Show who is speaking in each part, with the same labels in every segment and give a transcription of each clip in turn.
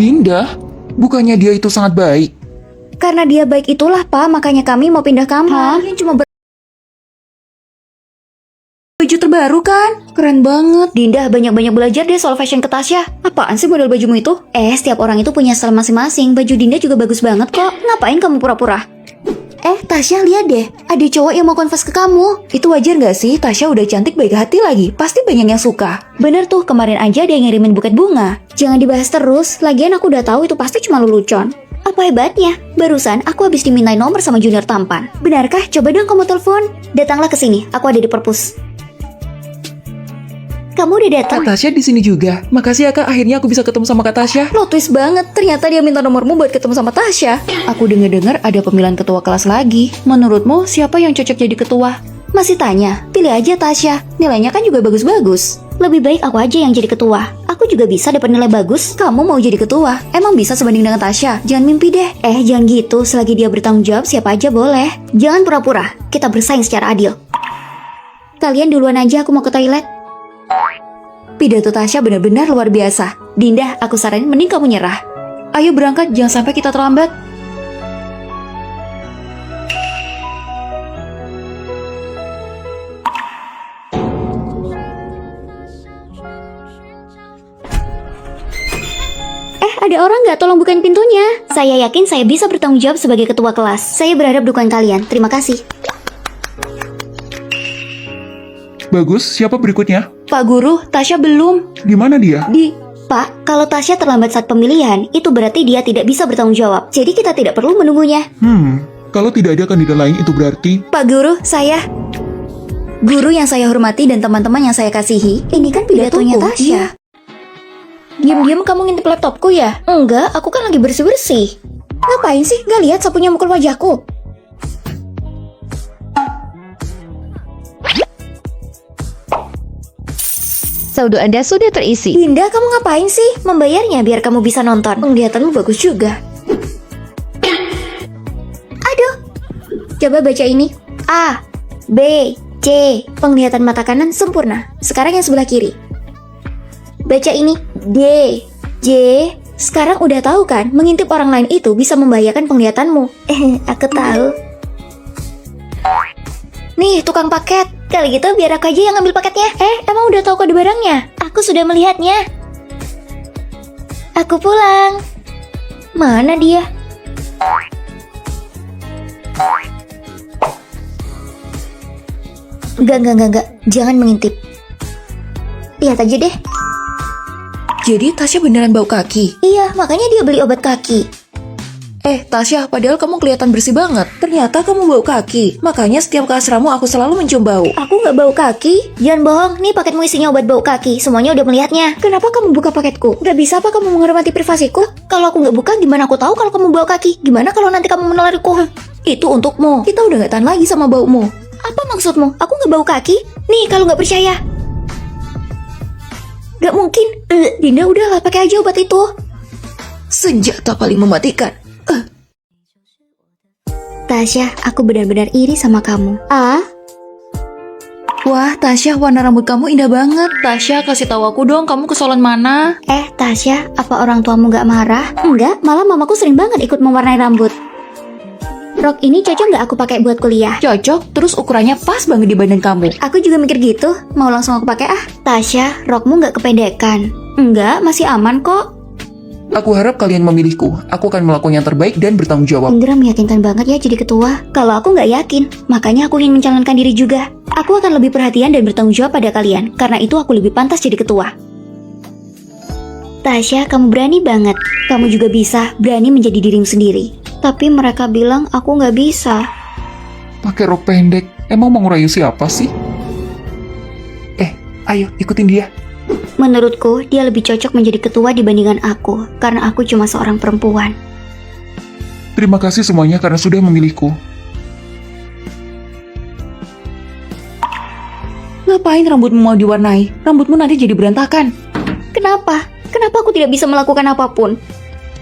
Speaker 1: Dinda, bukannya dia itu sangat baik?
Speaker 2: Karena dia baik itulah, Pak, makanya kami mau pindah kamar. Yang cuma baju terbaru kan? Keren banget. Dinda banyak-banyak belajar deh soal fashion ke Tasya. Apaan sih model bajumu itu? Setiap orang itu punya style masing-masing. Baju Dinda juga bagus banget kok. Ngapain kamu pura-pura? Tasya, lihat deh, ada cowok yang mau confess ke kamu. Itu wajar gak sih? Tasya udah cantik baik hati lagi. Pasti banyak yang suka. Bener tuh, kemarin aja dia ngirimin buket bunga. Jangan dibahas terus. Lagian aku udah tahu itu pasti cuma lelucon. Apa hebatnya? Barusan aku habis dimintain nomor sama junior tampan. Benarkah? Coba dong kamu telepon. Datanglah ke sini. Aku ada di perpus. Kamu udah datang?
Speaker 1: Kak Tasya di sini juga. Makasih ya Kak, akhirnya aku bisa ketemu sama Kak Tasya.
Speaker 2: Plot twist banget. Ternyata dia minta nomormu buat ketemu sama Tasya. Aku dengar-dengar ada pemilihan ketua kelas lagi. Menurutmu siapa yang cocok jadi ketua? Masih tanya? Pilih aja Tasya. Nilainya kan juga bagus-bagus. Lebih baik aku aja yang jadi ketua. Aku juga bisa dapat nilai bagus. Kamu mau jadi ketua? Emang bisa sebanding dengan Tasya? Jangan mimpi deh. Jangan gitu. Selagi dia bertanggung jawab, siapa aja boleh. Jangan pura-pura. Kita bersaing secara adil. Kalian duluan aja, aku mau ke toilet. Pidato Tasya benar-benar luar biasa. Dinda, aku saranin mending kamu nyerah. Ayo berangkat, jangan sampai kita terlambat. Ada orang nggak? Tolong bukain pintunya. Saya yakin saya bisa bertanggung jawab sebagai ketua kelas. Saya berharap dukungan kalian. Terima kasih.
Speaker 1: Bagus, siapa berikutnya?
Speaker 2: Pak Guru, Tasya belum.
Speaker 1: Di mana dia?
Speaker 2: Pak, kalau Tasya terlambat saat pemilihan, itu berarti dia tidak bisa bertanggung jawab. Jadi kita tidak perlu menunggunya.
Speaker 1: Kalau tidak ada kandidat lain itu berarti...
Speaker 2: Pak Guru, saya... Guru yang saya hormati dan teman-teman yang saya kasihi, ini kan pidatonya Tasya. Diam-diam kamu ngintip laptopku ya? Enggak, aku kan lagi bersih-bersih. Ngapain sih? Gak lihat sapunya mukul wajahku?
Speaker 3: Saldo Anda sudah terisi.
Speaker 2: Dinda, kamu ngapain sih? Membayarnya biar kamu bisa nonton. Penglihatanmu bagus juga. Aduh. Coba baca ini. A, B, C. Penglihatan mata kanan sempurna. Sekarang yang sebelah kiri. Baca ini. D, J. Sekarang udah tahu kan, mengintip orang lain itu bisa membahayakan penglihatanmu. Aku tahu. Nih, tukang paket. Kali gitu biar aku aja yang ngambil paketnya. Emang udah tahu kode barangnya? Aku sudah melihatnya. Aku pulang. Mana dia? Enggak. Jangan mengintip. Lihat aja deh.
Speaker 1: Jadi Tasya beneran bau kaki?
Speaker 2: Iya, makanya dia beli obat kaki.
Speaker 1: Tasya, padahal kamu kelihatan bersih banget. Ternyata kamu bau kaki. Makanya setiap ke asramu aku selalu mencium bau.
Speaker 2: Aku nggak bau kaki. Jangan bohong, nih paketmu isinya obat bau kaki. Semuanya udah melihatnya. Kenapa kamu buka paketku? Nggak bisa apa kamu menghormati privasiku? Kalau aku nggak buka, gimana aku tahu kalau kamu bau kaki? Gimana kalau nanti kamu menulariku?
Speaker 1: Itu untukmu. Kita udah gak tahan lagi sama baumu.
Speaker 2: Apa maksudmu? Aku nggak bau kaki? Nih, kalau nggak percaya. Gak mungkin. Dinda, udahlah, pakai aja obat itu.
Speaker 1: Senjata paling mematikan.
Speaker 2: Tasya, aku benar-benar iri sama kamu.
Speaker 1: Wah, Tasya, warna rambut kamu indah banget. Tasya, kasih tahu aku dong, kamu ke salon mana?
Speaker 2: Tasya, apa orang tuamu gak marah? Enggak, malah mamaku sering banget ikut mewarnai rambut. Rok ini cocok nggak aku pakai buat kuliah?
Speaker 1: Cocok, terus ukurannya pas banget di badan kamu.
Speaker 2: Aku juga mikir gitu, mau langsung aku pakai Tasya, rokmu nggak kepedekan? Enggak, masih aman kok.
Speaker 1: Aku harap kalian memilihku. Aku akan melakukan yang terbaik dan bertanggung jawab.
Speaker 2: Indra meyakinkan banget ya jadi ketua. Kalau aku nggak yakin, makanya aku ingin mencalonkan diri juga. Aku akan lebih perhatian dan bertanggung jawab pada kalian. Karena itu aku lebih pantas jadi ketua. Tasya, kamu berani banget. Kamu juga bisa berani menjadi dirimu sendiri. Tapi mereka bilang aku nggak bisa.
Speaker 1: Pakai rok pendek, emang mau ngerayu siapa sih? Ayo ikutin dia.
Speaker 2: Menurutku, dia lebih cocok menjadi ketua dibandingkan aku, karena aku cuma seorang perempuan.
Speaker 1: Terima kasih semuanya karena sudah memilihku. Ngapain rambutmu mau diwarnai? Rambutmu nanti jadi berantakan.
Speaker 2: Kenapa? Kenapa aku tidak bisa melakukan apapun?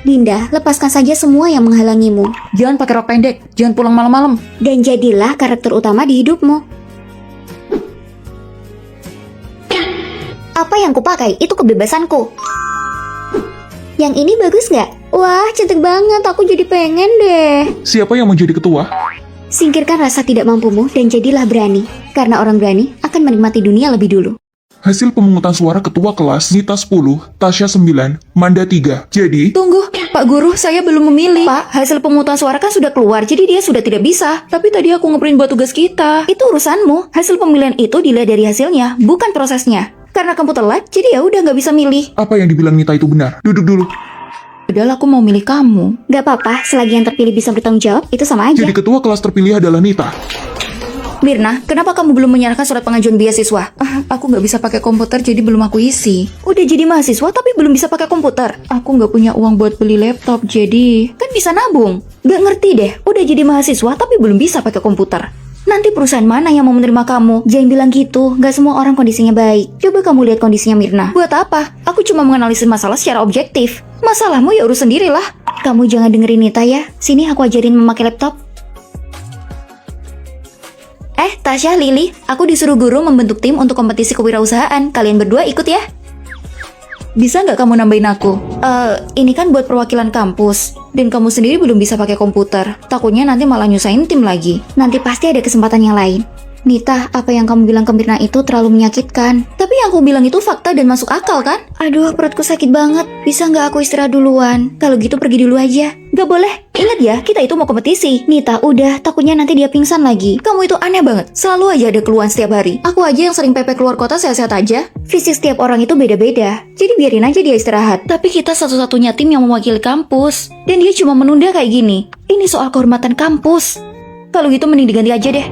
Speaker 2: Dinda, lepaskan saja semua yang menghalangimu.
Speaker 1: Jangan pakai rok pendek, jangan pulang malam-malam.
Speaker 2: Dan jadilah karakter utama di hidupmu. Apa yang kupakai, itu kebebasanku. Yang ini bagus nggak? Wah, cantik banget. Aku jadi pengen deh.
Speaker 4: Siapa yang mau jadi ketua?
Speaker 2: Singkirkan rasa tidak mampumu dan jadilah berani. Karena orang berani akan menikmati dunia lebih dulu.
Speaker 4: Hasil pemungutan suara ketua kelas, Nita 10, Tasya 9, Manda 3. Jadi,
Speaker 1: Tunggu, Pak Guru, saya belum memilih.
Speaker 2: Pak, hasil pemungutan suara kan sudah keluar, jadi dia sudah tidak bisa.
Speaker 1: Tapi tadi aku ngeprint buat tugas kita.
Speaker 2: Itu urusanmu. Hasil pemilihan itu dilihat dari hasilnya, bukan prosesnya. Karena kamu telat, jadi ya udah nggak bisa milih.
Speaker 4: apa yang dibilang Nita itu benar? Duduk dulu.
Speaker 1: Padahal aku mau milih kamu.
Speaker 2: Gak apa-apa, selagi yang terpilih bisa bertanggung jawab, itu sama aja.
Speaker 4: Jadi ketua kelas terpilih adalah Nita.
Speaker 1: Mirna, kenapa kamu belum menyerahkan surat pengajuan beasiswa? Aku nggak bisa pakai komputer, jadi belum aku isi.
Speaker 2: Udah jadi mahasiswa tapi belum bisa pakai komputer.
Speaker 1: Aku nggak punya uang buat beli laptop, jadi...
Speaker 2: Kan bisa nabung. Gak ngerti deh, udah jadi mahasiswa tapi belum bisa pakai komputer. Nanti perusahaan mana yang mau menerima kamu? Jangan bilang gitu, gak semua orang kondisinya baik. Coba kamu lihat kondisinya Mirna.
Speaker 1: Buat apa? Aku cuma menganalisis masalah secara objektif.
Speaker 2: Masalahmu ya urus sendirilah. Kamu jangan dengerin Nita ya. Sini aku ajarin memakai laptop. Tasya, Lili, aku disuruh guru membentuk tim untuk kompetisi kewirausahaan. Kalian berdua ikut ya.
Speaker 1: Bisa nggak kamu nambahin aku?
Speaker 2: Ini kan buat perwakilan kampus.
Speaker 1: Dan kamu sendiri belum bisa pakai komputer. Takutnya nanti malah nyusahin tim lagi.
Speaker 2: Nanti pasti ada kesempatan yang lain. Nita, apa yang kamu bilang ke Mirna itu terlalu menyakitkan.
Speaker 1: Tapi yang aku bilang itu fakta dan masuk akal kan?
Speaker 2: Aduh, perutku sakit banget. Bisa nggak aku istirahat duluan? Kalau gitu pergi dulu aja.
Speaker 1: Gak boleh. Ingat ya, kita itu mau kompetisi.
Speaker 2: Nita, udah. Takutnya nanti dia pingsan lagi.
Speaker 1: Kamu itu aneh banget. Selalu aja ada keluhan setiap hari. Aku aja yang sering pepek keluar kota sehat-sehat aja.
Speaker 2: Fisik setiap orang itu beda-beda. Jadi biarin aja dia istirahat.
Speaker 1: Tapi kita satu-satunya tim yang mewakili kampus. Dan dia cuma menunda kayak gini. Ini soal kehormatan kampus. Kalau gitu mending diganti aja deh.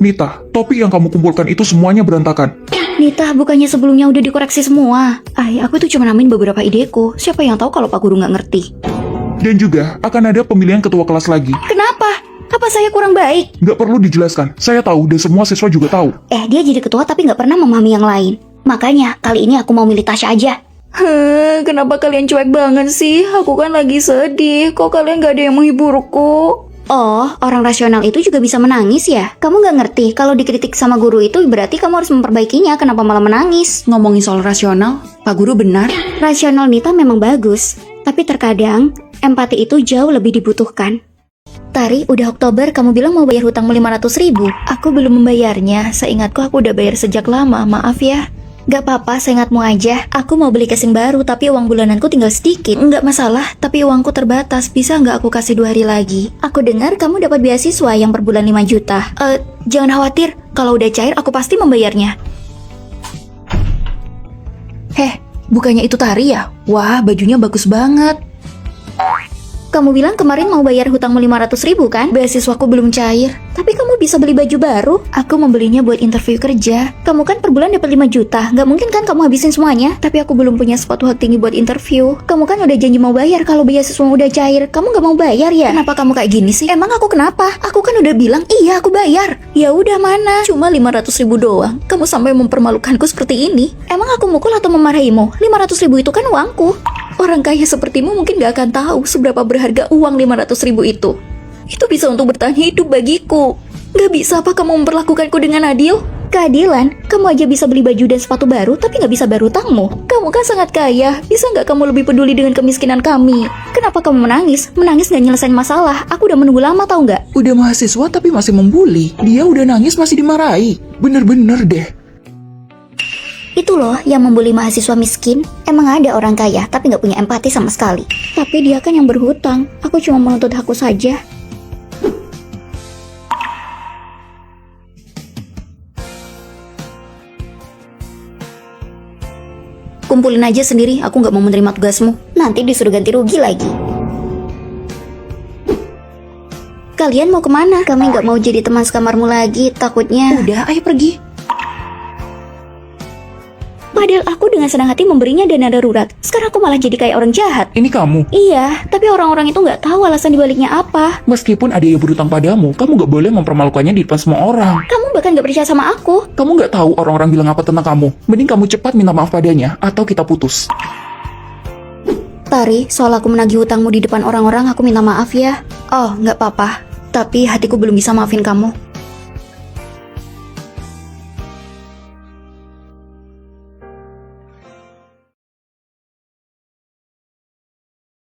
Speaker 4: Nita, topik yang kamu kumpulkan itu semuanya berantakan.
Speaker 2: Nita, bukannya sebelumnya udah dikoreksi semua. Aku itu cuma namain beberapa ideku. Siapa yang tahu kalau Pak Guru nggak ngerti.
Speaker 4: Dan juga akan ada pemilihan ketua kelas lagi.
Speaker 2: Kenapa? Apa saya kurang baik?
Speaker 4: Nggak perlu dijelaskan, saya tahu dan semua siswa juga tahu.
Speaker 2: Dia jadi ketua tapi nggak pernah memahami yang lain. Makanya, kali ini aku mau milih Tasya aja.
Speaker 1: Kenapa kalian cuek banget sih? Aku kan lagi sedih. Kok kalian gak ada yang menghiburku?
Speaker 2: Oh, orang rasional itu juga bisa menangis ya? Kamu nggak ngerti, kalau dikritik sama guru itu berarti kamu harus memperbaikinya, kenapa malah menangis?
Speaker 1: Ngomongin soal rasional, Pak Guru benar.
Speaker 2: Rasional Nita memang bagus, tapi terkadang empati itu jauh lebih dibutuhkan. Tari, udah Oktober, kamu bilang mau bayar hutangmu 500.000.
Speaker 1: Aku belum membayarnya, seingatku aku udah bayar sejak lama, maaf ya.
Speaker 2: Gak apa-apa, seingatmu aja. Aku mau beli casing baru, tapi uang bulananku tinggal sedikit.
Speaker 1: Nggak masalah, tapi uangku terbatas. Bisa nggak aku kasih 2 hari lagi?
Speaker 2: Aku dengar kamu dapat beasiswa yang per bulan 5 juta.
Speaker 1: Jangan khawatir, kalau udah cair aku pasti membayarnya. Bukannya itu Tari ya? Wah, bajunya bagus banget.
Speaker 2: Kamu bilang kemarin mau bayar hutangmu 500.000 kan?
Speaker 1: Beasiswaku belum cair.
Speaker 2: Tapi kamu bisa beli baju baru.
Speaker 1: Aku membelinya buat interview kerja.
Speaker 2: Kamu kan per bulan dapat 5 juta. Gak mungkin kan kamu habisin semuanya.
Speaker 1: Tapi aku belum punya sepatu hak tinggi buat interview.
Speaker 2: Kamu kan udah janji mau bayar kalau beasiswa udah cair. Kamu gak mau bayar ya?
Speaker 1: Kenapa kamu kayak gini sih?
Speaker 2: Emang aku kenapa? Aku kan udah bilang iya aku bayar.
Speaker 1: Ya udah mana? Cuma 500.000 doang. Kamu sampai mempermalukanku seperti ini.
Speaker 2: Emang aku mukul atau memarahimu? 500.000 itu kan uangku.
Speaker 1: Orang kaya sepertimu mungkin gak akan tahu seberapa berharga uang 500.000 itu. Itu bisa untuk bertahan hidup bagiku. Gak bisa apa kamu memperlakukanku dengan adil?
Speaker 2: Keadilan? Kamu aja bisa beli baju dan sepatu baru tapi gak bisa bayar hutangmu.
Speaker 1: Kamu kan sangat kaya. Bisa gak kamu lebih peduli dengan kemiskinan kami?
Speaker 2: Kenapa kamu menangis? Menangis gak nyelesain masalah. Aku udah menunggu lama tau gak?
Speaker 4: Udah mahasiswa tapi masih membuli. Dia udah nangis masih dimarahi. Bener-bener deh.
Speaker 2: Itu loh yang membuli mahasiswa miskin. Emang ada orang kaya tapi gak punya empati sama sekali. Tapi dia kan yang berhutang. Aku cuma menuntut hakku saja.
Speaker 1: Kumpulin aja sendiri, aku gak mau menerima tugasmu.
Speaker 2: Nanti disuruh ganti rugi lagi. Kalian mau kemana? Kami gak mau jadi teman sekamarmu lagi. Takutnya...
Speaker 1: Udah, ayo pergi.
Speaker 2: Padahal aku dengan senang hati memberinya dana darurat. Sekarang aku malah jadi kayak orang jahat.
Speaker 4: Ini kamu.
Speaker 2: Iya, tapi orang-orang itu nggak tahu alasan dibaliknya apa.
Speaker 4: Meskipun ada yang berutang padamu, kamu gak boleh mempermalukannya di depan semua orang.
Speaker 2: Kamu bahkan nggak percaya sama aku.
Speaker 4: Kamu gak tahu orang-orang bilang apa tentang kamu. Mending kamu cepat minta maaf padanya, atau kita putus.
Speaker 2: Tari, soal aku menagih hutangmu di depan orang-orang, aku minta maaf ya.
Speaker 1: Oh, nggak apa-apa. Tapi hatiku belum bisa maafin kamu.